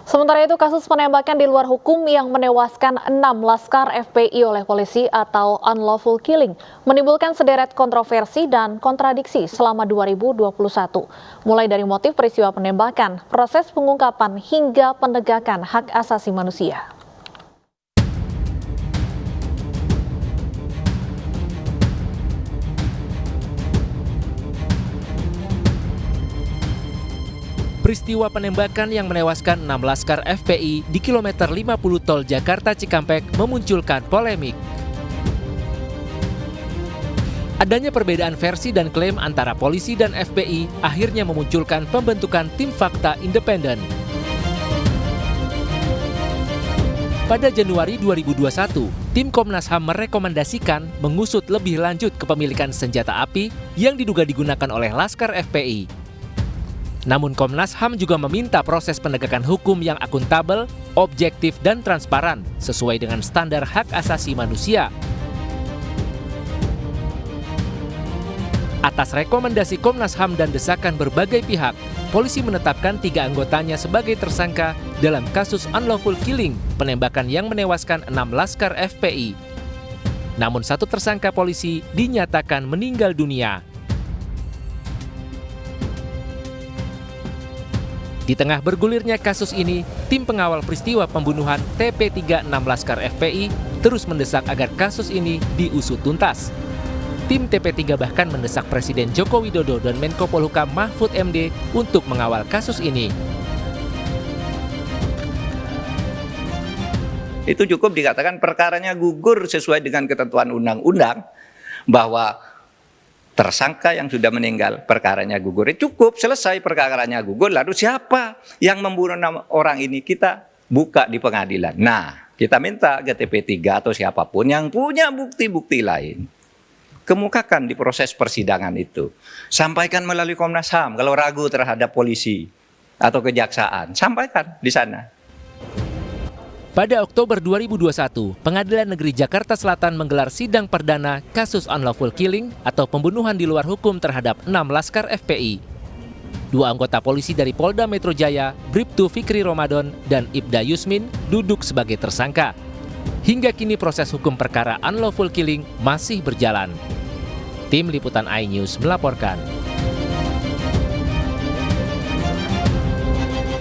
Sementara itu, kasus penembakan di luar hukum yang menewaskan 6 laskar FPI oleh polisi atau unlawful killing menimbulkan sederet kontroversi dan kontradiksi selama 2021. Mulai dari motif peristiwa penembakan, proses pengungkapan hingga penegakan hak asasi manusia. Peristiwa penembakan yang menewaskan 6 laskar FPI di kilometer 50 tol Jakarta Cikampek memunculkan polemik. Adanya perbedaan versi dan klaim antara polisi dan FPI akhirnya memunculkan pembentukan tim fakta independen. Pada Januari 2021, tim Komnas HAM merekomendasikan mengusut lebih lanjut kepemilikan senjata api yang diduga digunakan oleh laskar FPI. Namun Komnas HAM juga meminta proses penegakan hukum yang akuntabel, objektif, dan transparan sesuai dengan standar hak asasi manusia. Atas rekomendasi Komnas HAM dan desakan berbagai pihak, polisi menetapkan 3 anggotanya sebagai tersangka dalam kasus unlawful killing, penembakan yang menewaskan 6 laskar FPI. Namun 1 tersangka polisi dinyatakan meninggal dunia. Di tengah bergulirnya kasus ini, tim pengawal peristiwa pembunuhan TP36 Laskar FPI terus mendesak agar kasus ini diusut tuntas. Tim TP3 bahkan mendesak Presiden Joko Widodo dan Menko Polhukam Mahfud MD untuk mengawal kasus ini. Itu cukup dikatakan perkaranya gugur sesuai dengan ketentuan undang-undang bahwa tersangka yang sudah meninggal perkaranya gugur. Cukup, selesai perkaranya gugur. Lalu siapa yang membunuh orang ini, kita buka di pengadilan. Nah, kita minta ke TP3 atau siapapun yang punya bukti-bukti lain, kemukakan di proses persidangan itu. Sampaikan melalui Komnas HAM kalau ragu terhadap polisi atau kejaksaan, sampaikan di sana. Pada Oktober 2021, Pengadilan Negeri Jakarta Selatan menggelar sidang perdana kasus unlawful killing atau pembunuhan di luar hukum terhadap 6 laskar FPI. 2 anggota polisi dari Polda Metro Jaya, Bribtu Fikri Ramadan dan Ibda Yusmin duduk sebagai tersangka. Hingga kini proses hukum perkara unlawful killing masih berjalan. Tim Liputan iNews melaporkan.